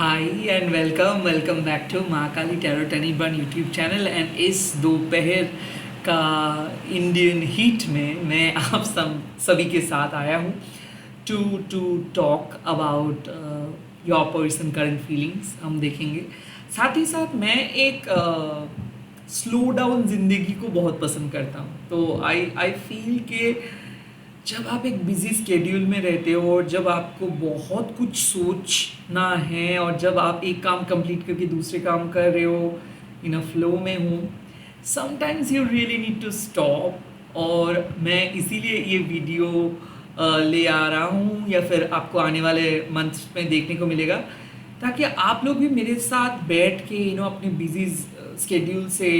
Hi and welcome back to Mahakali tarot टनीबन YouTube channel. And इस दोपहर का इंडियन हीट में मैं आप सभी के साथ आया हूँ to to talk about your person current feelings हम देखेंगे। साथ ही साथ मैं एक स्लो डाउन ज़िंदगी को बहुत पसंद करता हूँ। तो आई फील के जब आप एक बिजी स्केड्यूल में रहते हो और जब आपको बहुत कुछ सोचना है और जब आप एक काम कंप्लीट करके दूसरे काम कर रहे हो इन अ फ्लो में हो, sometimes you really need to stop. और मैं इसीलिए ये वीडियो ले आ रहा हूँ या फिर आपको आने वाले मंथ्स में देखने को मिलेगा, ताकि आप लोग भी मेरे साथ बैठ के अपने बिजी स्केड्यूल से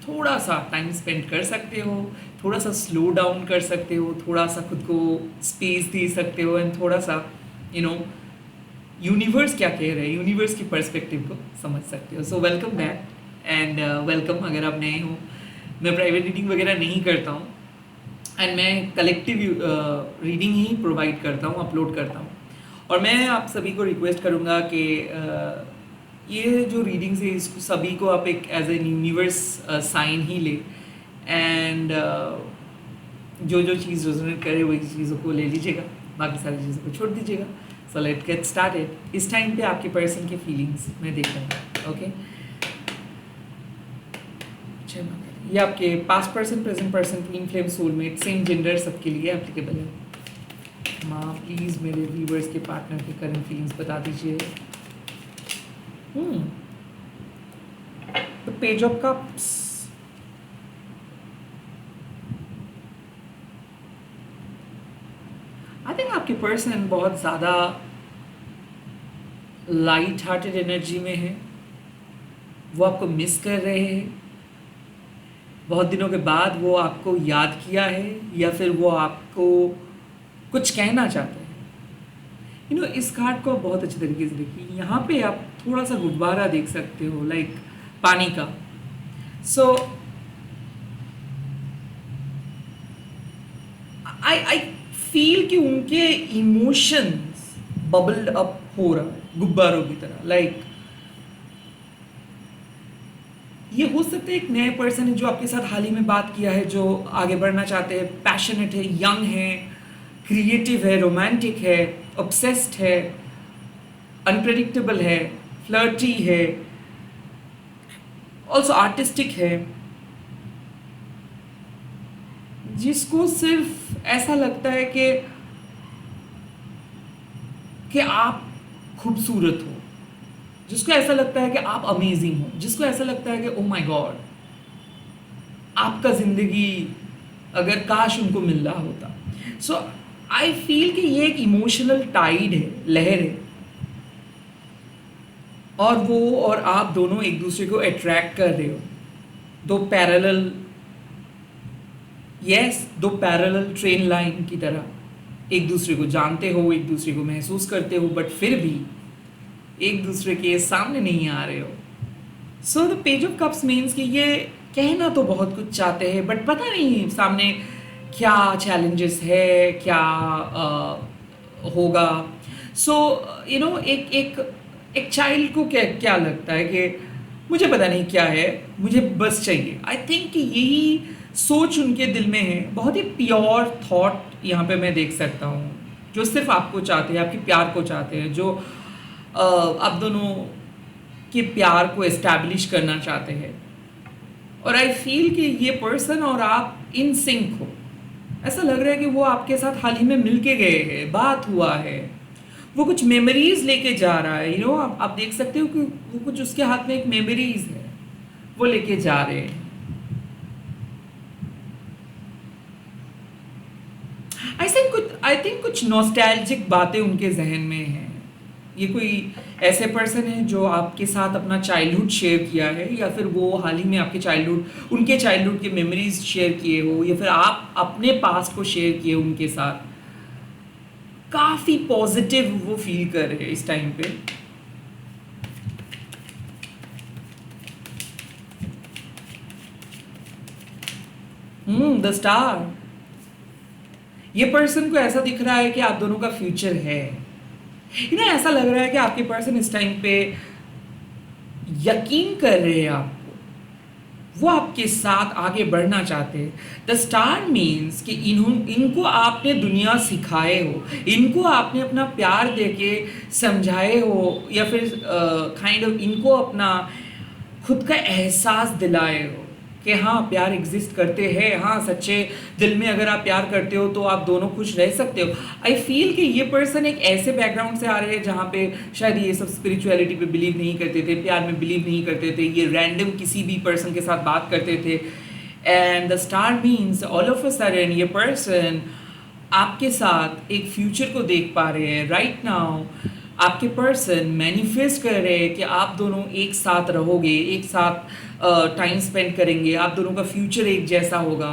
थोड़ा सा टाइम स्पेंड कर सकते हो, थोड़ा सा स्लो डाउन कर सकते हो, थोड़ा सा खुद को स्पेस दे सकते हो एंड थोड़ा सा यू नो यूनिवर्स क्या कह रहे हैं, यूनिवर्स की पर्सपेक्टिव को समझ सकते हो। So welcome back and welcome अगर आप नए हो। मैं प्राइवेट रीडिंग वगैरह नहीं करता हूँ एंड मैं कलेक्टिव रीडिंग ही प्रोवाइड करता हूँ, अपलोड करता हूँ। और मैं आप सभी को रिक्वेस्ट करूँगा कि ये जो रीडिंग्स है इसको सभी को आप एक एज एन यूनिवर्स साइन ही ले एंड जो जो चीज़ रेजोनेट करे वही चीज़ों को ले लीजिएगा, बाकी सारी चीज़ों को छोड़ दीजिएगा। So let get started. इस टाइम पे आपके पर्सन के फीलिंग्स मैं देख रहा हूँ। ओके, ये आपके past person, present person, twin flame, soulmate, same gender सबके लिए एप्लीकेबल है। माँ प्लीज़ मेरे व्यूवर्स के पार्टनर के करंट फीलिंग्स बता दीजिए। The page of cups, I think आपके पर्सन बहुत ज़्यादा लाइट हार्टेड एनर्जी में है। वो आपको मिस कर रहे हैं, बहुत दिनों के बाद वो आपको याद किया है या फिर वो आपको कुछ कहना चाहते हैं। इस कार्ड को आप बहुत अच्छे तरीके से देखिए। यहाँ पे आप थोड़ा सा गुब्बारा देख सकते हो, लाइक पानी का। सो आई फील कि उनके इमोशंस बबल्ड अप हो रहा है गुब्बारों की तरह। लाइक ये हो सकता है एक नए पर्सन है जो आपके साथ हाल ही में बात किया है, जो आगे बढ़ना चाहते हैं, पैशनेट है, यंग है, क्रिएटिव है, रोमांटिक है, ऑब्सेस्ड है, अनप्रेडिक्टेबल है, फ्लर्टी है, ऑल्सो आर्टिस्टिक है, जिसको सिर्फ ऐसा लगता है कि आप खूबसूरत हो, जिसको ऐसा लगता है कि आप अमेजिंग हो, जिसको ऐसा लगता है कि ओ माय गॉड आपका ज़िंदगी अगर काश उनको मिल रहा होता। सो आई फील कि ये एक इमोशनल टाइड है, लहर है, और वो और आप दोनों एक दूसरे को अट्रैक्ट कर रहे हो। दो पैरेलल, दो पैरेलल ट्रेन लाइन की तरह एक दूसरे को जानते हो, एक दूसरे को महसूस करते हो, बट फिर भी एक दूसरे के सामने नहीं आ रहे हो। So the page of cups means कि ये कहना तो बहुत कुछ चाहते हैं, बट पता नहीं सामने क्या चैलेंजेस है, क्या होगा। सो एक एक एक चाइल्ड को क्या क्या लगता है कि मुझे पता नहीं क्या है, मुझे बस चाहिए। आई थिंक कि यही सोच उनके दिल में है। बहुत ही प्योर थॉट यहाँ पे मैं देख सकता हूँ, जो सिर्फ आपको चाहते हैं, आपके प्यार को चाहते हैं, जो आप दोनों के प्यार को एस्टैब्लिश करना चाहते हैं। और आई फील कि ये पर्सन और आप इन सिंक हो। ऐसा लग रहा है कि वो आपके साथ हाल ही में मिल के गए हैं, बात हुआ है, वो कुछ मेमोरीज लेके जा रहा है। आप देख सकते हो कि वो कुछ उसके हाथ में एक मेमोरीज है, वो लेके जा रहे हैं। आई थिंक कुछ नॉस्टैल्जिक बातें उनके जहन में हैं। ये कोई ऐसे पर्सन है जो आपके साथ अपना चाइल्डहुड शेयर किया है, या फिर वो हाल ही में आपके उनके चाइल्डहुड के मेमोरीज शेयर किए हो, या फिर आप अपने पास्ट को शेयर किए उनके साथ। काफ़ी पॉजिटिव वो फील कर रहे हैं इस टाइम पे। The star. ये पर्सन को ऐसा दिख रहा है कि आप दोनों का फ्यूचर है। ऐसा लग रहा है कि आपके पर्सन इस टाइम पे यकीन कर रहे हैं आपको, वो आपके साथ आगे बढ़ना चाहते हैं। द स्टार मीन्स कि इनको आपने दुनिया सिखाए हो, इनको आपने अपना प्यार देके समझाए हो, या फिर काइंड ऑफ इनको अपना खुद का एहसास दिलाए हो कि हाँ प्यार एग्जिस्ट करते हैं, हाँ सच्चे दिल में अगर आप प्यार करते हो तो आप दोनों खुश रह सकते हो। आई फील कि ये पर्सन एक ऐसे बैकग्राउंड से आ रहे हैं जहाँ पे शायद ये सब स्पिरिचुअलिटी पे बिलीव नहीं करते थे, प्यार में बिलीव नहीं करते थे, ये रैंडम किसी भी पर्सन के साथ बात करते थे। And the star means all of a sudden ये पर्सन आपके साथ एक फ्यूचर को देख पा रहे हैं राइट नाउ। आपके पर्सन मैनिफेस्ट कर रहे हैं कि आप दोनों एक साथ रहोगे, एक साथ टाइम स्पेंड करेंगे, आप दोनों का फ्यूचर एक जैसा होगा।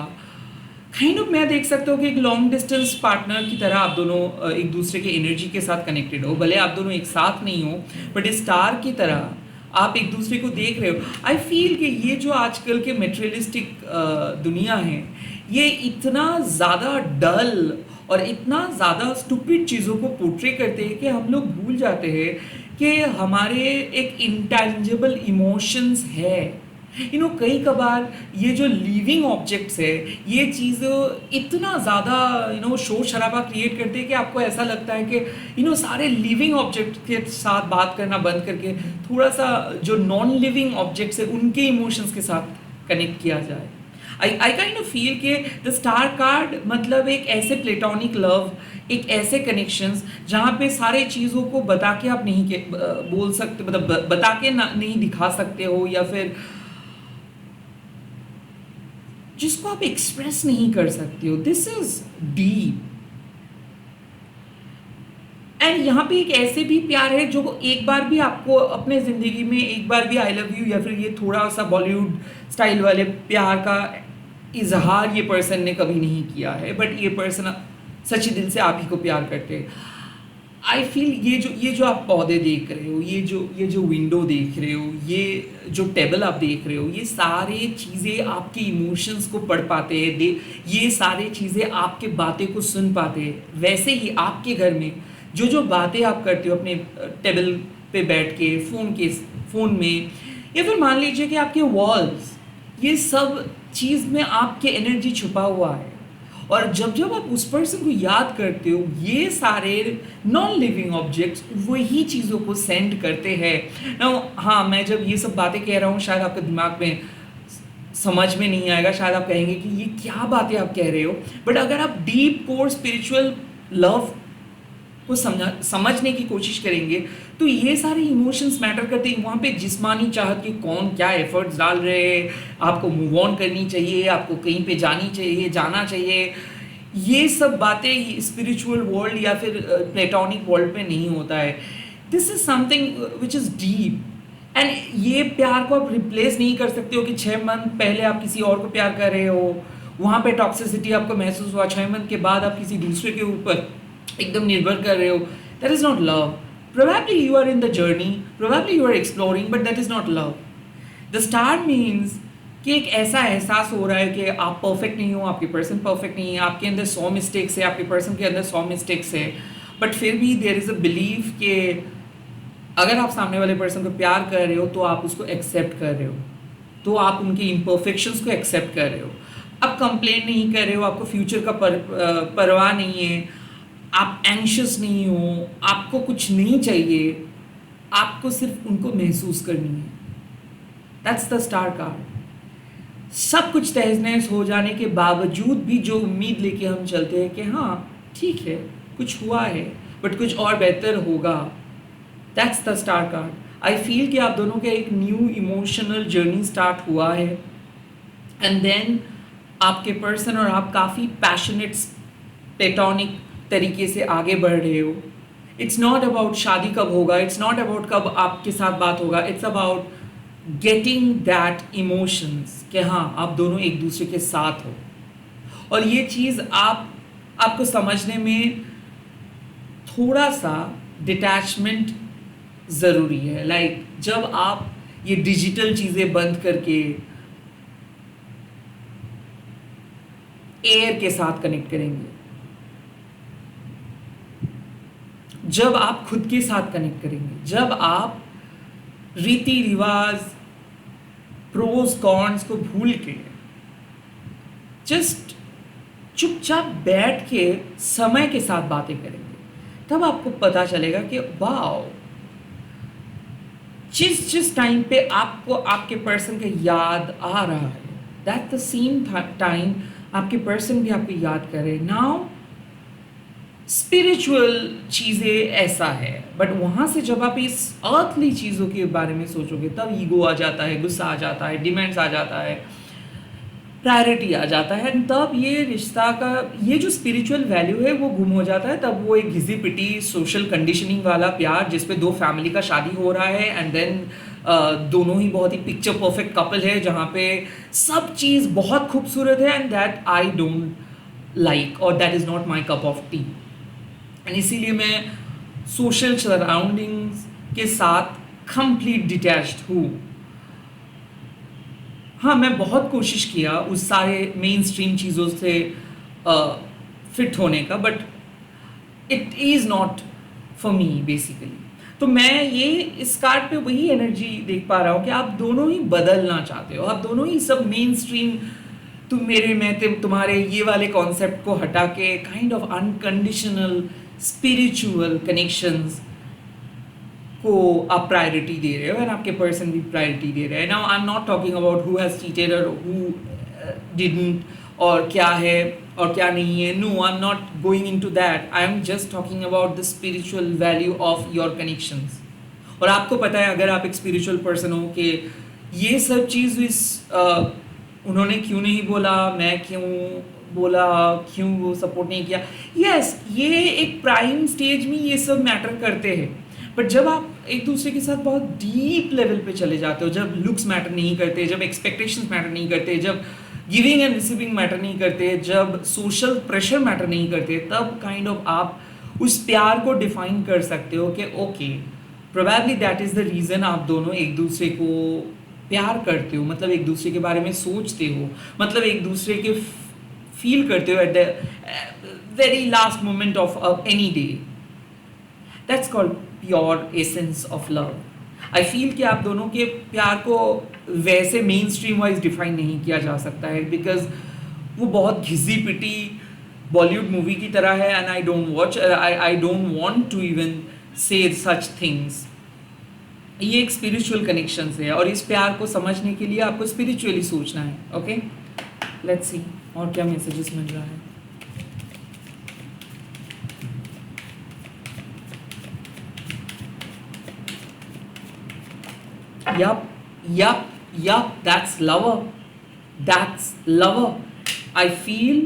काइंड ऑफ मैं देख सकता हूँ कि एक लॉन्ग डिस्टेंस पार्टनर की तरह आप दोनों एक दूसरे के एनर्जी के साथ कनेक्टेड हो, भले आप दोनों एक साथ नहीं हो, बट स्टार की तरह आप एक दूसरे को देख रहे हो। आई फील कि ये जो आजकल के मेटेरियलिस्टिक दुनिया है, ये इतना ज़्यादा डल और इतना ज़्यादा स्टूपिड चीज़ों को पोर्ट्रे करते हैं कि हम लोग भूल जाते हैं कि हमारे एक इंटेंजिबल इमोशंस है। कई कभार ये जो लिविंग ऑब्जेक्ट्स है, ये चीज़ इतना ज़्यादा शोर शराबा क्रिएट करते हैं कि आपको ऐसा लगता है कि सारे लिविंग ऑब्जेक्ट के साथ बात करना बंद करके थोड़ा सा जो नॉन लिविंग ऑब्जेक्ट्स है उनके इमोशंस के साथ कनेक्ट किया जाए। आई काइंड ऑफ फील कि द स्टार कार्ड मतलब एक ऐसे प्लेटोनिक लव, एक ऐसे कनेक्शंस जहाँ पे सारे चीज़ों को बता के आप नहीं बोल सकते, मतलब बता के नहीं दिखा सकते हो, या फिर जिसको आप एक्सप्रेस नहीं कर सकते हो। This is deep. एंड यहाँ पे एक ऐसे भी प्यार है जो एक बार भी आपको अपने ज़िंदगी में एक बार भी आई लव यू या फिर ये थोड़ा सा बॉलीवुड स्टाइल वाले प्यार का इजहार ये पर्सन ने कभी नहीं किया है, बट ये पर्सन सच्चे दिल से आप ही को प्यार करते हैं। आई फील ये जो आप पौधे देख रहे हो, ये जो विंडो देख रहे हो, ये जो टेबल आप देख रहे हो, ये सारे चीज़ें आपके इमोशंस को पढ़ पाते हैं, ये सारे चीज़ें आपके बातें को सुन पाते हैं। वैसे ही आपके घर में जो बातें आप करते हो अपने टेबल पे बैठ के फ़ोन में, या फिर मान लीजिए कि आपके वॉल्स, ये सब चीज़ में आपके एनर्जी छुपा हुआ है। और जब आप उस पर्सन को याद करते हो, ये सारे नॉन लिविंग ऑब्जेक्ट्स वही चीज़ों को सेंड करते हैं ना। हाँ, मैं जब ये सब बातें कह रहा हूँ शायद आपके दिमाग में समझ में नहीं आएगा, शायद आप कहेंगे कि ये क्या बातें आप कह रहे हो, बट अगर आप डीप कोर स्पिरिचुअल लव को समझने की कोशिश करेंगे तो ये सारे इमोशंस मैटर करते हैं। वहाँ पे जिस्मानी चाहत के कौन क्या एफर्ट्स डाल रहे हैं, आपको मूव ऑन करनी चाहिए, आपको कहीं पे जाना चाहिए, ये सब बातें स्पिरिचुअल वर्ल्ड या फिर प्लेटोनिक वर्ल्ड में नहीं होता है। This is something which is deep. And ये प्यार को आप रिप्लेस नहीं कर सकते हो कि 6 मंथ पहले आप किसी और को प्यार कर रहे हो, वहाँ पे टॉक्सिसिटी आपको महसूस हुआ, 6 मंथ के बाद आप किसी दूसरे के ऊपर एकदम निर्भर कर रहे हो। That is not love. Probably you are in the journey, probably you are exploring, but that is not love. The star means कि एक ऐसा एहसास हो रहा है कि आप परफेक्ट नहीं हो, आपके पर्सन परफेक्ट नहीं है, आपके अंदर 100 मिस्टेक्स है, आपके पर्सन के अंदर 100 मिस्टेक्स है, बट फिर भी देयर इज़ अ बिलीव कि अगर आप सामने वाले पर्सन को प्यार कर रहे हो तो आप उसको एक्सेप्ट कर रहे हो, तो आप उनकी इम्परफेक्शंस को एक्सेप्ट कर रहे हो, आप कंप्लेन नहीं कर रहे हो, आपको फ्यूचर का परवाह नहीं है, आप एंशियस नहीं हो, आपको कुछ नहीं चाहिए, आपको सिर्फ उनको महसूस करनी है। That's the star card. सब कुछ तहस नहस हो जाने के बावजूद भी जो उम्मीद लेके हम चलते हैं कि हाँ ठीक है, कुछ हुआ है बट कुछ और बेहतर होगा, that's the star card. I feel कि आप दोनों का एक न्यू इमोशनल जर्नी स्टार्ट हुआ है, एंड देन आपके पर्सन और आप काफ़ी पैशनेट प्लेटोनिक तरीके से आगे बढ़ रहे हो। इट्स नॉट अबाउट शादी कब होगा, इट्स नॉट अबाउट कब आपके साथ बात होगा, it's about getting that emotions कि हाँ आप दोनों एक दूसरे के साथ हो। और ये चीज़ आपको समझने में थोड़ा सा डिटैचमेंट ज़रूरी है। लाइक जब आप ये डिजिटल चीज़ें बंद करके एयर के साथ कनेक्ट करेंगे, जब आप खुद के साथ कनेक्ट करेंगे, जब आप रीति रिवाज, प्रोज कॉन्स को भूल के जस्ट चुपचाप बैठ के समय के साथ बातें करेंगे, तब आपको पता चलेगा कि वाओ, जिस जिस टाइम पे आपको आपके पर्सन का याद आ रहा है, दैट द सेम टाइम आपके पर्सन भी आपको याद करे। नाउ स्पिरिचुअल चीज़ें ऐसा है, बट वहाँ से जब आप इस अर्थली चीज़ों के बारे में सोचोगे, तब ईगो आ जाता है, गुस्सा आ जाता है, डिमांड्स आ जाता है, प्रायोरिटी आ जाता है, तब ये रिश्ता का ये जो स्पिरिचुअल वैल्यू है वो गुम हो जाता है। तब वो एक घिसी पिटी सोशल कंडीशनिंग वाला प्यार, जिसपे दो फैमिली का शादी हो रहा है एंड देन दोनों ही बहुत ही पिक्चर परफेक्ट कपल है, जहाँ पे सब चीज़ बहुत खूबसूरत है, and that I don't like, और that is not my cup of tea. And इसीलिए मैं सोशल सराउंडिंग्स के साथ कंप्लीट डिटैच्ड हूँ। हाँ, मैं बहुत कोशिश किया उस सारे मेन स्ट्रीम चीज़ों से फिट होने का, but it is not for me basically. तो मैं ये इस कार्ड पे वही एनर्जी देख पा रहा हूँ कि आप दोनों ही बदलना चाहते हो, आप दोनों ही सब मेन स्ट्रीम तुम मेरे मैं तुम्हारे ये वाले कॉन्सेप्ट को हटा के kind of unconditional spiritual connections को आप प्रायोरिटी दे रहे हो, एंड आपके पर्सन भी प्रायोरिटी दे रहे हैं। Now I am not talking about who has cheated और हु डिडंट, और क्या है और क्या नहीं है। No, I am not going into that. I am just talking about the spiritual value of your connections. और आपको पता है, अगर आप एक स्पिरिचुअल पर्सन हो, कि ये सब चीज़ इस उन्होंने क्यों नहीं बोला, मैं क्यों बोला, क्यों वो सपोर्ट नहीं किया, यस ये एक प्राइम स्टेज में ये सब मैटर करते हैं। बट जब आप एक दूसरे के साथ बहुत डीप लेवल पे चले जाते हो, जब लुक्स मैटर नहीं करते, जब एक्सपेक्टेशंस मैटर नहीं करते, जब गिविंग एंड रिसीविंग मैटर नहीं करते, जब सोशल प्रेशर मैटर नहीं करते, तब काइंड ऑफ आप उस प्यार को डिफाइन कर सकते हो कि okay, probably that is the reason आप दोनों एक दूसरे को प्यार करते हो, मतलब एक दूसरे के बारे में सोचते हो, मतलब एक दूसरे के फील करते हो at the very last moment of any day. That's called pure essence of love. I feel कि आप दोनों के प्यार को वैसे मेन स्ट्रीम वाइज डिफाइन नहीं किया जा सकता है, बिकॉज वो बहुत घिसी पिटी बॉलीवुड मूवी की तरह है, and I don't want to even say such things. ये एक स्पिरिचुअल कनेक्शन है, और इस प्यार को समझने के लिए आपको स्पिरिचुअली सोचना है। ओके, लेट्स सी और क्या मैसेजेस मिल रहा है। Yup, that's lover. That's lover. I feel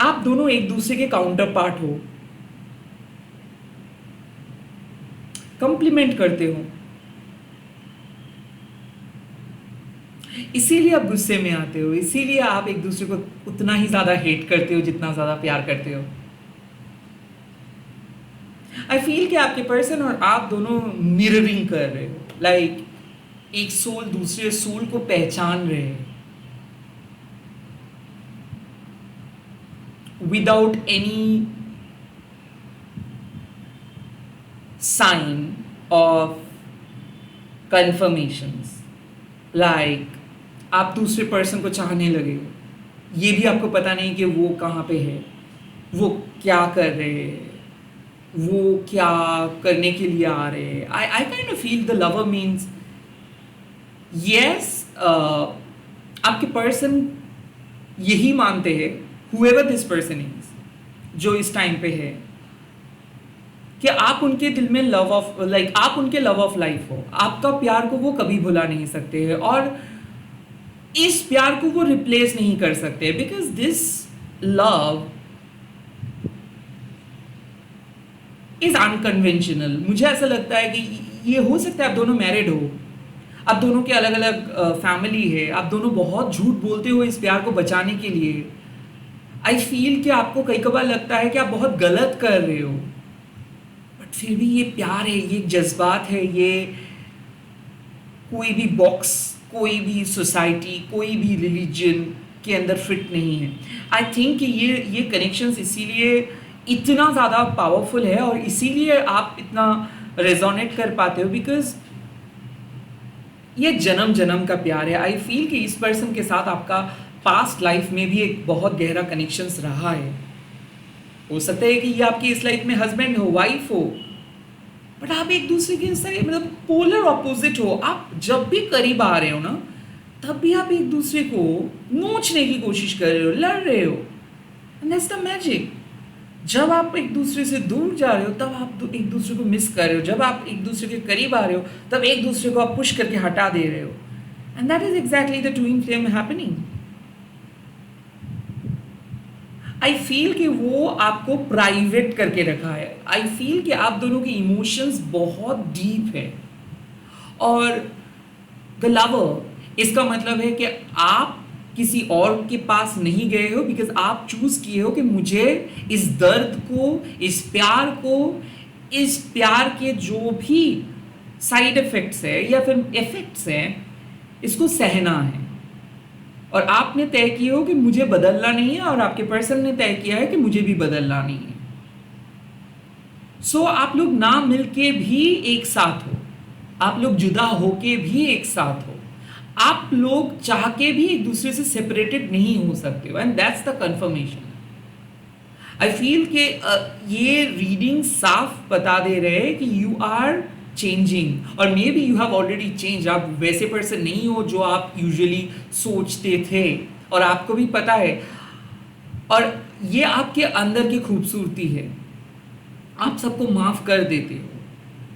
आप दोनों एक दूसरे के काउंटर पार्ट हो, कंप्लीमेंट करते हो, इसीलिए आप गुस्से में आते हो, इसीलिए आप एक दूसरे को उतना ही ज्यादा हेट करते हो जितना ज्यादा प्यार करते हो। आई फील कि आपके पर्सन और आप दोनों मिररिंग कर रहे हो, लाइक एक सोल दूसरे सोल को पहचान रहे हैं without any sign of confirmations. Like आप दूसरे पर्सन को चाहने लगे, ये भी आपको पता नहीं कि वो कहाँ पे है, वो क्या कर रहे हैं, वो क्या करने के लिए आ रहे हैं। I kind of feel the lover means yes, आपके पर्सन यही मानते हैं, हुएवर दिस पर्सन इज, जो इस टाइम पे है, कि आप उनके दिल में लव ऑफ आप उनके लव ऑफ लाइफ हो। आपका प्यार को वो कभी भुला नहीं सकते हैं, और इस प्यार को वो रिप्लेस नहीं कर सकते, because this love is unconventional. मुझे ऐसा लगता है कि ये हो सकता है आप दोनों मैरिड हो, आप दोनों के अलग अलग फैमिली है, आप दोनों बहुत झूठ बोलते हो इस प्यार को बचाने के लिए। आई फील कि आपको कई कबार लगता है कि आप बहुत गलत कर रहे हो, बट फिर भी ये प्यार है, ये जज्बात है, ये कोई भी बॉक्स, कोई भी सोसाइटी, कोई भी रिलीजन, के अंदर फिट नहीं है। आई थिंक कि ये कनेक्शंस इसीलिए इतना ज़्यादा पावरफुल है और इसीलिए आप इतना रेजोनेट कर पाते हो, बिकॉज ये जन्म जन्म का प्यार है। आई फील कि इस पर्सन के साथ आपका पास्ट लाइफ में भी एक बहुत गहरा कनेक्शंस रहा है। हो सकता है कि ये आपकी इस लाइफ में हस्बैंड हो, वाइफ हो, बट आप एक दूसरे के साथ मतलब पोलर ऑपोजिट हो। आप जब भी करीब आ रहे हो ना, तब भी आप एक दूसरे को नोचने की कोशिश कर रहे हो, लड़ रहे हो। And that's the magic. जब आप एक दूसरे से दूर जा रहे हो, तब आप एक दूसरे को मिस कर रहे हो। जब आप एक दूसरे के करीब आ रहे हो, तब एक दूसरे को आप पुश करके हटा दे रहे हो। And that is exactly the twin flame happening. I feel कि वो आपको प्राइवेट करके रखा है। आई फील कि आप दोनों के इमोशंस बहुत डीप है। और द लवर, इसका मतलब है कि आप किसी और के पास नहीं गए हो, बिकॉज आप चूज किए हो कि मुझे इस दर्द को, इस प्यार के जो भी साइड इफेक्ट्स है या फिर इफेक्ट्स हैं, इसको सहना है। और आपने तय किया हो कि मुझे बदलना नहीं है, और आपके पर्सन ने तय किया है कि मुझे भी बदलना नहीं है। सो आप लोग ना मिलके भी एक साथ हो, आप लोग जुदा होके भी एक साथ हो, आप लोग चाह के भी एक दूसरे से सेपरेटेड नहीं हो सकते हो। And that's the confirmation. I feel कि ये रीडिंग साफ बता दे रहे हैं कि यू आर चेंजिंग, और may be you have already change. आप वैसे पर्सन नहीं हो जो आप यूजुअली सोचते थे, और आपको भी पता है। और ये आपके अंदर की खूबसूरती है। आप सबको माफ कर देते हो,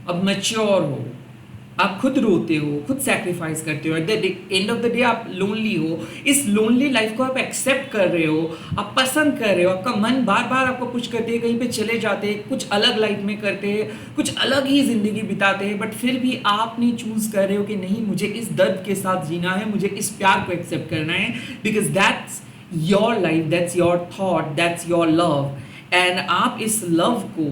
अब मैच्योर हो, आप खुद रोते हो, खुद सैक्रिफाइस करते हो। At the end of the day आप लोनली हो। इस लोनली लाइफ को आप एक्सेप्ट कर रहे हो, आप पसंद कर रहे हो। आपका मन बार बार आपको पुश करते हैं, कहीं पे चले जाते हैं, कुछ अलग लाइफ में करते हैं, कुछ अलग ही ज़िंदगी बिताते हैं, बट फिर भी आपने चूज़ कर रहे हो कि नहीं, मुझे इस दर्द के साथ जीना है, मुझे इस प्यार को एक्सेप्ट करना है, because that's your life, that's your thought, that's your love. And आप इस लव को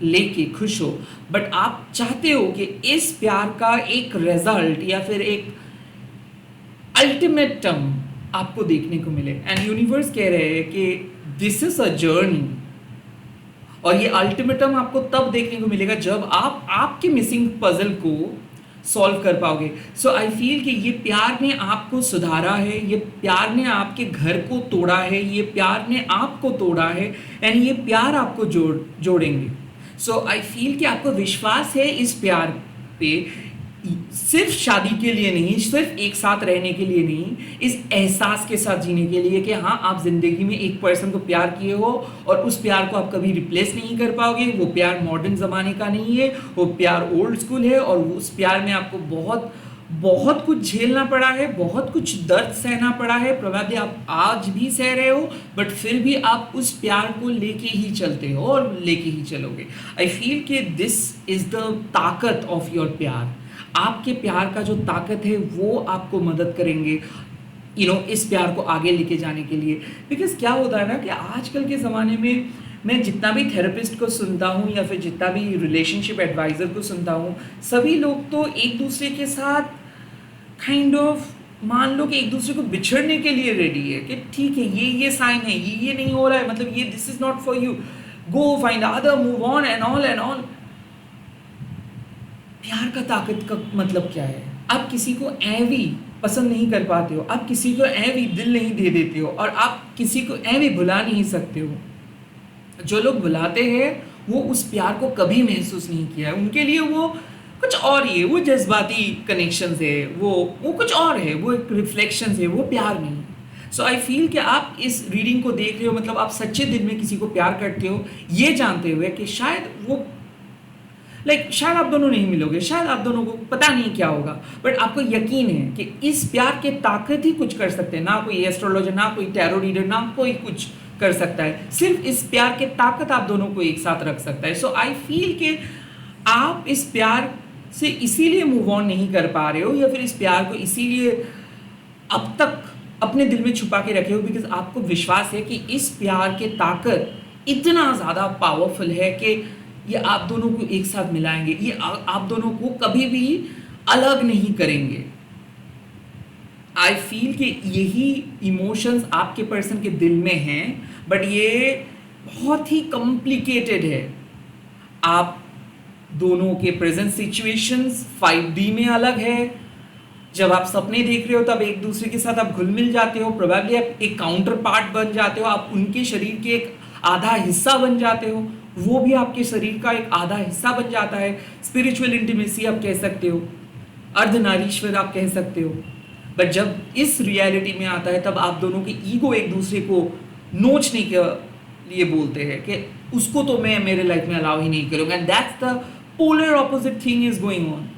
लेके खुश हो, बट आप चाहते हो कि इस प्यार का एक रिजल्ट या फिर एक अल्टीमेटम आपको देखने को मिले। एंड यूनिवर्स कह रहे हैं कि दिस इज अ जर्नी, और ये अल्टीमेटम आपको तब देखने को मिलेगा जब आप आपके मिसिंग पजल को सॉल्व कर पाओगे। सो आई फील कि ये प्यार ने आपको सुधारा है, ये प्यार ने आपके घर को तोड़ा है, ये प्यार ने आपको तोड़ा है, एंड ये प्यार आपको जोड़ेंगे। सो आई फील कि आपको विश्वास है इस प्यार पे, सिर्फ शादी के लिए नहीं, सिर्फ एक साथ रहने के लिए नहीं, इस एहसास के साथ जीने के लिए कि हाँ, आप जिंदगी में एक पर्सन को प्यार किए हो और उस प्यार को आप कभी रिप्लेस नहीं कर पाओगे। वो प्यार मॉडर्न ज़माने का नहीं है, वो प्यार ओल्ड स्कूल है, और उस प्यार में आपको बहुत बहुत कुछ झेलना पड़ा है, बहुत कुछ दर्द सहना पड़ा है। प्रोबेबली आप आज भी सह रहे हो, बट फिर भी आप उस प्यार को लेके ही चलते हो और लेके ही चलोगे। आई फील कि दिस इज द ताकत ऑफ योर प्यार। आपके प्यार का जो ताकत है वो आपको मदद करेंगे इस प्यार को आगे लेके जाने के लिए। बिकॉज क्या होता है ना कि आजकल के ज़माने में मैं जितना भी थेरेपिस्ट को सुनता हूँ या फिर जितना भी रिलेशनशिप एडवाइज़र को सुनता हूँ, सभी लोग तो एक दूसरे के साथ काइंड ऑफ मान लो कि एक दूसरे को बिछड़ने के लिए रेडी है कि ठीक है, ये साइन है, ये नहीं हो रहा है, मतलब ये this is not for you, go find other, move on and all. प्यार का ताकत का मतलब क्या है? आप किसी को ऐवी पसंद नहीं कर पाते हो, आप किसी को ऐवी दिल नहीं दे देते हो, और आप किसी को ऐवी भुला नहीं सकते हो। जो लोग भुलाते हैं वो उस प्यार को कभी महसूस नहीं किया है, उनके लिए वो कुछ और ही है, वो जज्बाती कनेक्शंस है, वो कुछ और है, वो एक रिफ्लेक्शंस है, वो प्यार नहीं है। सो आई फील कि आप इस रीडिंग को देख रहे हो, मतलब आप सच्चे दिल में किसी को प्यार करते हो, ये जानते हुए कि शायद वो शायद आप दोनों नहीं मिलोगे, शायद आप दोनों को पता नहीं क्या होगा, बट आपको यकीन है कि इस प्यार के ताकत ही कुछ कर सकते हैं। ना कोई एस्ट्रोलॉजर, ना कोई टैरो रीडर, ना कोई कुछ कर सकता है, सिर्फ इस प्यार के ताकत आप दोनों को एक साथ रख सकता है। सो आई फील कि आप इस प्यार से इसीलिए मूव ऑन नहीं कर पा रहे हो, या फिर इस प्यार को इसीलिए अब तक अपने दिल में छुपा के रखे हो, बिकॉज आपको विश्वास है कि इस प्यार के ताकत इतना ज़्यादा पावरफुल है कि ये आप दोनों को एक साथ मिलाएंगे, ये आप दोनों को कभी भी अलग नहीं करेंगे। आई फील कि यही इमोशंस आपके पर्सन के दिल में हैं, बट ये बहुत ही कॉम्प्लिकेटेड है। आप दोनों के प्रेजेंट सिचुएशंस 5D में अलग है। जब आप सपने देख रहे हो तब एक दूसरे के साथ आप घुल मिल जाते हो, प्रोबेबली आप एक काउंटर पार्ट बन जाते हो, आप उनके शरीर के एक आधा हिस्सा बन जाते हो, वो भी आपके शरीर का एक आधा हिस्सा बन जाता है। स्पिरिचुअल इंटीमेसी आप कह सकते हो, अर्धनारीश्वर आप कह सकते हो। बट जब इस रियलिटी में आता है तब आप दोनों के ईगो एक दूसरे को नोचने के लिए बोलते हैं कि उसको तो मैं मेरे लाइफ में अलाउ ही नहीं करूंगा, and that's the polar opposite thing is going on.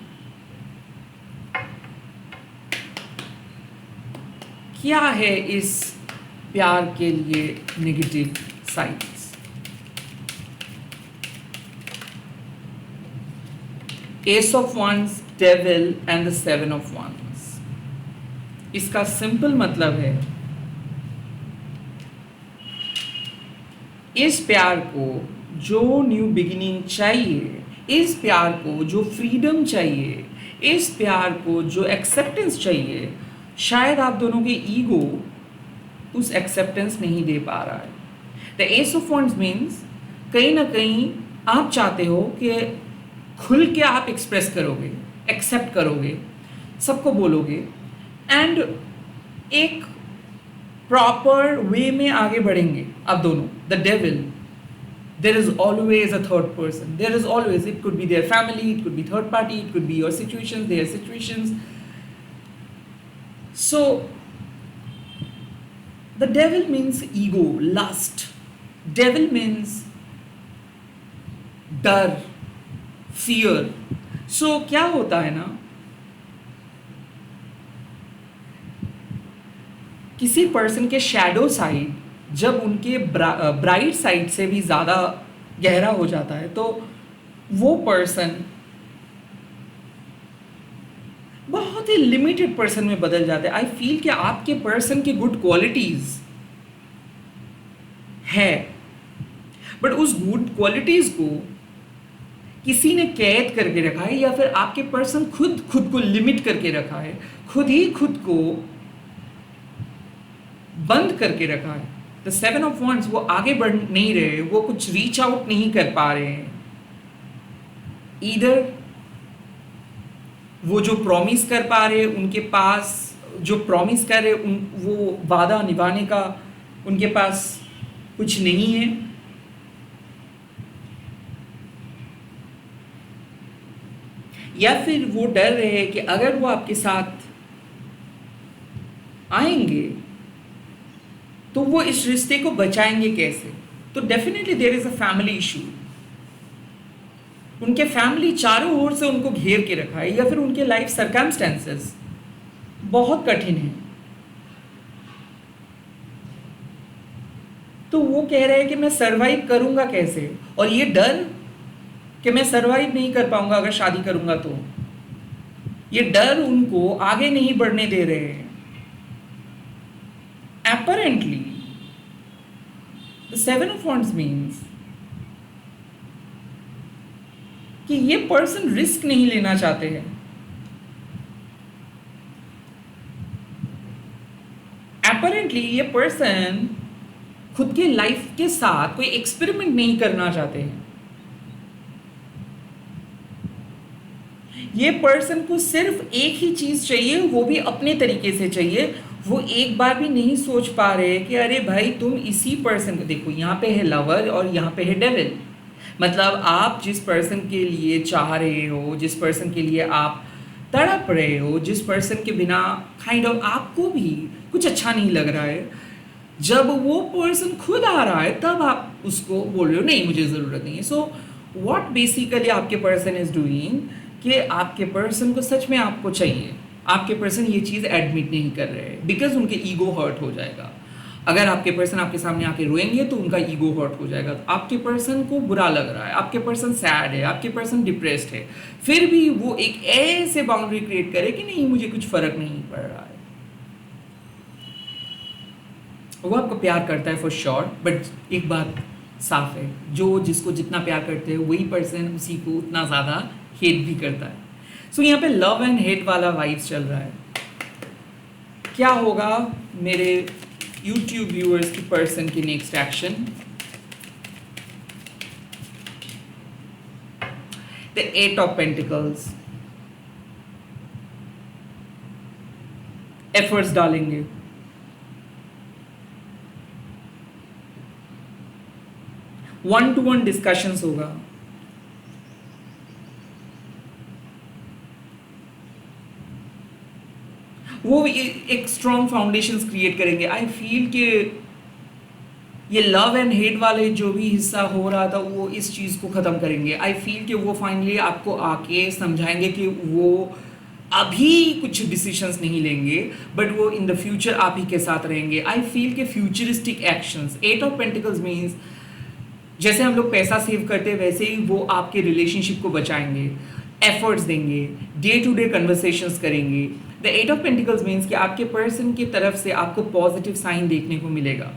क्या है इस प्यार के लिए negative sides? Ace of wands, devil and the 7 of wands. इसका सिंपल मतलब है इस प्यार को जो न्यू बिगिनिंग चाहिए, इस प्यार को जो फ्रीडम चाहिए, इस प्यार को जो एक्सेप्टेंस चाहिए, शायद आप दोनों के ईगो उस एक्सेप्टेंस नहीं दे पा रहा है। The ace of wands means कहीं ना कहीं आप चाहते हो कि खुल के आप एक्सप्रेस करोगे, एक्सेप्ट करोगे, सबको बोलोगे, एंड एक प्रॉपर वे में आगे बढ़ेंगे आप दोनों। The devil, there is always a third person, there is always, it could be their family, it could be third party, it could be your situations, their situations. So the devil means ego, lust. Devil means डर, fear. So क्या होता है ना, किसी person के shadow side जब उनके bright side से भी ज़्यादा गहरा हो जाता है तो वो पर्सन बहुत ही लिमिटेड पर्सन में बदल जाता है। आई फील कि आपके पर्सन की गुड क्वालिटीज है, बट उस गुड क्वालिटीज को किसी ने कैद करके रखा है, या फिर आपके पर्सन खुद को लिमिट करके रखा है, खुद ही खुद को बंद करके रखा है। द 7 ऑफ वंस, वो आगे बढ़ नहीं रहे, वो कुछ रीच आउट नहीं कर पा रहे हैं। इधर वो जो प्रॉमिस कर पा रहे, उनके पास जो प्रॉमिस कर रहे वो वादा निभाने का उनके पास कुछ नहीं है। या फिर वो डर रहे हैं कि अगर वो आपके साथ आएंगे तो वो इस रिश्ते को बचाएंगे कैसे। तो definitely there is a family issue. उनके फैमिली चारों ओर से उनको घेर के रखा है, या फिर उनके लाइफ सर्कमस्टेंसेस बहुत कठिन है। तो वो कह रहे हैं कि मैं सरवाइव करूंगा कैसे, और ये डर कि मैं सरवाइव नहीं कर पाऊंगा अगर शादी करूंगा, तो ये डर उनको आगे नहीं बढ़ने दे रहे हैं। Apparently, the 7 of Wands means कि ये पर्सन रिस्क नहीं लेना चाहते हैं। Apparently, ये पर्सन खुद के लाइफ के साथ कोई एक्सपेरिमेंट नहीं करना चाहते हैं। ये पर्सन को सिर्फ एक ही चीज चाहिए, वो भी अपने तरीके से चाहिए। वो एक बार भी नहीं सोच पा रहे कि अरे भाई तुम इसी पर्सन को देखो, यहाँ पे है लवर और यहाँ पे है डेविल। मतलब आप जिस पर्सन के लिए चाह रहे हो, जिस पर्सन के लिए आप तड़प रहे हो, जिस पर्सन के बिना काइंड ऑफ आपको भी कुछ अच्छा नहीं लग रहा है, जब वो पर्सन खुद आ रहा है तब आप उसको बोल रहे हो नहीं मुझे ज़रूरत नहीं है। सो व्हाट बेसिकली आपके पर्सन इज डूइंग कि आपके पर्सन को सच में आपको चाहिए, आपके पर्सन ये चीज़ एडमिट नहीं कर रहे हैं बिकॉज उनके ईगो हर्ट हो जाएगा। अगर आपके पर्सन आपके सामने आके रोएंगे तो उनका ईगो हर्ट हो जाएगा। तो आपके पर्सन को बुरा लग रहा है, आपके पर्सन सैड है, आपके पर्सन डिप्रेस्ड है, फिर भी वो एक ऐसे बाउंड्री क्रिएट करे कि नहीं मुझे कुछ फर्क नहीं पड़ रहा है। वो आपको प्यार करता है फॉर श्योर, बट एक बात साफ है, जो जिसको जितना प्यार करते हैं वही पर्सन उसी को उतना ज़्यादा हेट भी करता है। सो यहाँ पे लव एंड हेट वाला वाइब्स चल रहा है। क्या होगा मेरे YouTube व्यूअर्स की पर्सन की next action? The 8 of pentacles, efforts डालेंगे, वन टू वन डिस्कशंस होगा, वो एक स्ट्रॉन्ग फाउंडेशंस क्रिएट करेंगे। आई फील कि ये लव एंड हेट वाले जो भी हिस्सा हो रहा था वो इस चीज़ को ख़त्म करेंगे। आई फील कि वो फाइनली आपको आके समझाएंगे कि वो अभी कुछ डिसीजंस नहीं लेंगे, बट वो इन द फ्यूचर आप ही के साथ रहेंगे। आई फील के futuristic actions, 8 of pentacles means जैसे हम लोग पैसा सेव करते हैं वैसे ही वो आपके रिलेशनशिप को बचाएंगे, एफर्ट्स देंगे, डे टू डे कन्वर्सेशंस करेंगे। द 8 ऑफ पेंटिकल्स मीन्स कि आपके पर्सन की तरफ से आपको पॉजिटिव साइन देखने को मिलेगा।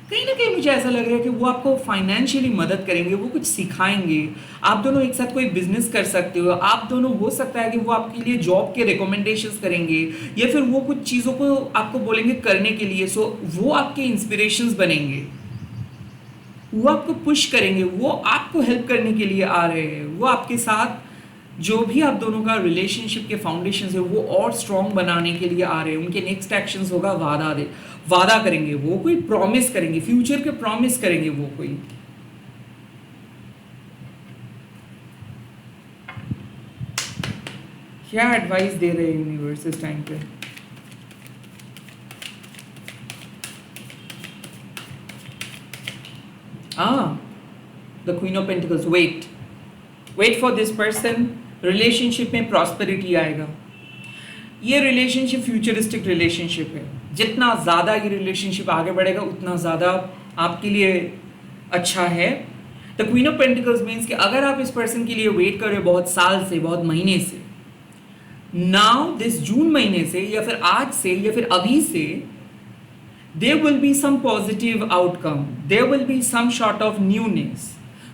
कहीं ना कहीं मुझे ऐसा लग रहा है कि वो आपको फाइनेंशियली मदद करेंगे, वो कुछ सिखाएंगे, आप दोनों एक साथ कोई बिजनेस कर सकते हो, आप दोनों हो सकता है कि वो आपके लिए जॉब के रिकमेंडेशंस करेंगे या फिर वो कुछ चीज़ों को आपको बोलेंगे करने के लिए। सो वो आपके इंस्पिरेशंस बनेंगे, वो आपको पुश करेंगे, वो आपको हेल्प करने के लिए आ रहे हैं, वो आपके साथ जो भी आप दोनों का रिलेशनशिप के फाउंडेशन है वो और स्ट्रॉन्ग बनाने के लिए आ रहे हैं। उनके नेक्स्ट एक्शंस होगा वादा करेंगे, वो कोई प्रॉमिस करेंगे, फ्यूचर के प्रॉमिस करेंगे वो कोई। क्या एडवाइस दे रहे हैं यूनिवर्स इस टाइम पे? The queen of pentacles, wait for this person. Relationship में प्रॉस्पेरिटी आएगा। ये रिलेशनशिप फ्यूचरिस्टिक रिलेशनशिप है, जितना ज़्यादा ये रिलेशनशिप आगे बढ़ेगा उतना ज़्यादा आपके लिए अच्छा है। The queen of pentacles means कि अगर आप इस पर्सन के लिए वेट कर रहे हो बहुत साल से, बहुत महीने से, नाउ दिस जून महीने से या फिर आज से या फिर अभी से, there will be some positive outcome, there will be some sort of newness,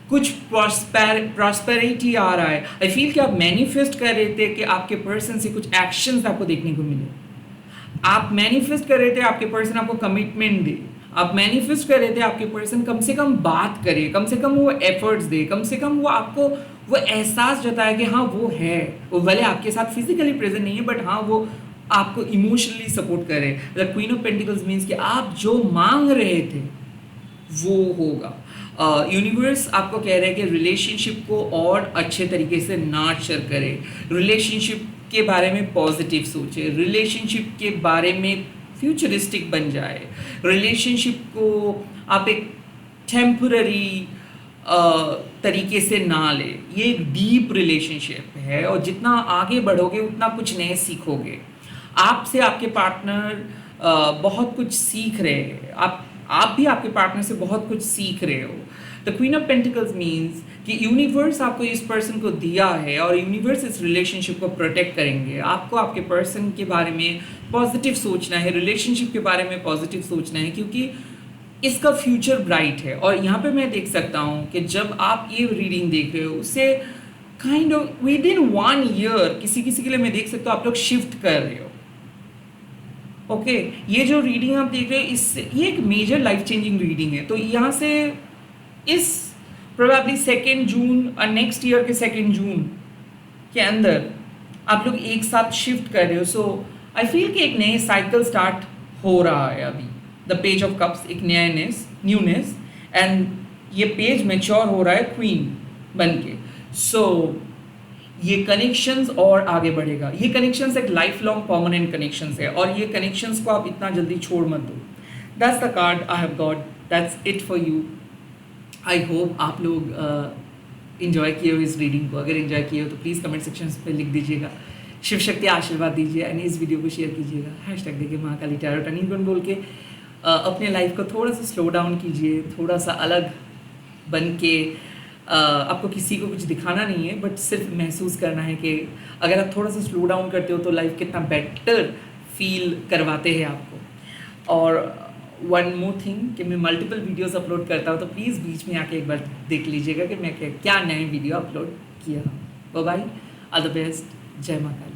कुछ प्रॉस्पेरिटी आ रहा है। आई फील कि आप मैनिफेस्ट कर रहे थे कि आपके पर्सन से कुछ एक्शंस आपको देखने को मिले, आप मैनिफेस्ट कर रहे थे आपके पर्सन आपको कमिटमेंट दे, आप मैनिफेस्ट कर रहे थे आपके पर्सन कम से कम बात करे, कम से कम वो एफर्ट्स दे, कम से कम वो आपको वो एहसास जताए कि हाँ वो है, वो भले आपके साथ फिजिकली प्रेजेंट नहीं है बट हाँ वो आपको इमोशनली सपोर्ट करे। The queen of pentacles means कि आप जो मांग रहे थे वो होगा। यूनिवर्स आपको कह रहा है कि रिलेशनशिप को और अच्छे तरीके से नर्चर करे, रिलेशनशिप के बारे में पॉजिटिव सोचे, रिलेशनशिप के बारे में फ्यूचरिस्टिक बन जाए, रिलेशनशिप को आप एक टेम्पररी तरीके से ना ले। ये एक डीप रिलेशनशिप है और जितना आगे बढ़ोगे उतना कुछ नए सीखोगे। आपसे आपके पार्टनर बहुत कुछ सीख रहे हैं, आप भी आपके पार्टनर से बहुत कुछ सीख रहे हो। The queen of pentacles means कि यूनिवर्स आपको इस पर्सन को दिया है और यूनिवर्स इस रिलेशनशिप को प्रोटेक्ट करेंगे। आपको आपके पर्सन के बारे में पॉजिटिव सोचना है, रिलेशनशिप के बारे में पॉजिटिव सोचना है, क्योंकि इसका फ्यूचर ब्राइट है। और यहाँ पे मैं देख सकता हूँ कि जब आप ये रीडिंग देख रहे हो उससे kind of with in 1 year किसी के लिए मैं देख सकता हूँ आप लोग शिफ्ट कर रहे हो। ओके, ये जो रीडिंग आप देख रहे हो इससे ये एक मेजर लाइफ चेंजिंग रीडिंग है। तो यहाँ से इस प्रोबेबली 2 जून और नेक्स्ट ईयर के 2 जून के अंदर आप लोग एक साथ शिफ्ट कर रहे हो। सो आई फील कि एक नए साइकिल स्टार्ट हो रहा है अभी। द पेज ऑफ कप्स एक न्यूनेस एंड ये पेज मैच्योर हो रहा है क्वीन बन के। सो ये कनेक्शंस और आगे बढ़ेगा। ये कनेक्शंस एक लाइफ लॉन्ग परमानेंट कनेक्शंस है और ये कनेक्शंस को आप इतना जल्दी छोड़ मत दो। That's the card I have got, that's it for you. I hope आप लोग इन्जॉय किए हो इस रीडिंग को। अगर इन्जॉय किए हो तो प्लीज़ कमेंट सेक्शन पे लिख दीजिएगा, शिव शक्ति आशीर्वाद दीजिए एंड इस वीडियो को शेयर कीजिएगा। हैशटैग देखिए महाकाली टैरो टर्निंग पॉइंट बोल के अपने लाइफ को थोड़ा सा स्लो डाउन कीजिए, थोड़ा सा अलग बन के। आपको किसी को कुछ दिखाना नहीं है बट सिर्फ महसूस करना है कि अगर आप थोड़ा सा स्लो डाउन करते हो तो लाइफ कितना बेटर फील करवाते हैं आपको। और वन मोर थिंग कि मैं मल्टीपल वीडियोस अपलोड करता हूँ, तो प्लीज़ बीच में आके एक बार देख लीजिएगा कि मैं क्या नए वीडियो अपलोड किया। Bye bye, all the best, जय माता।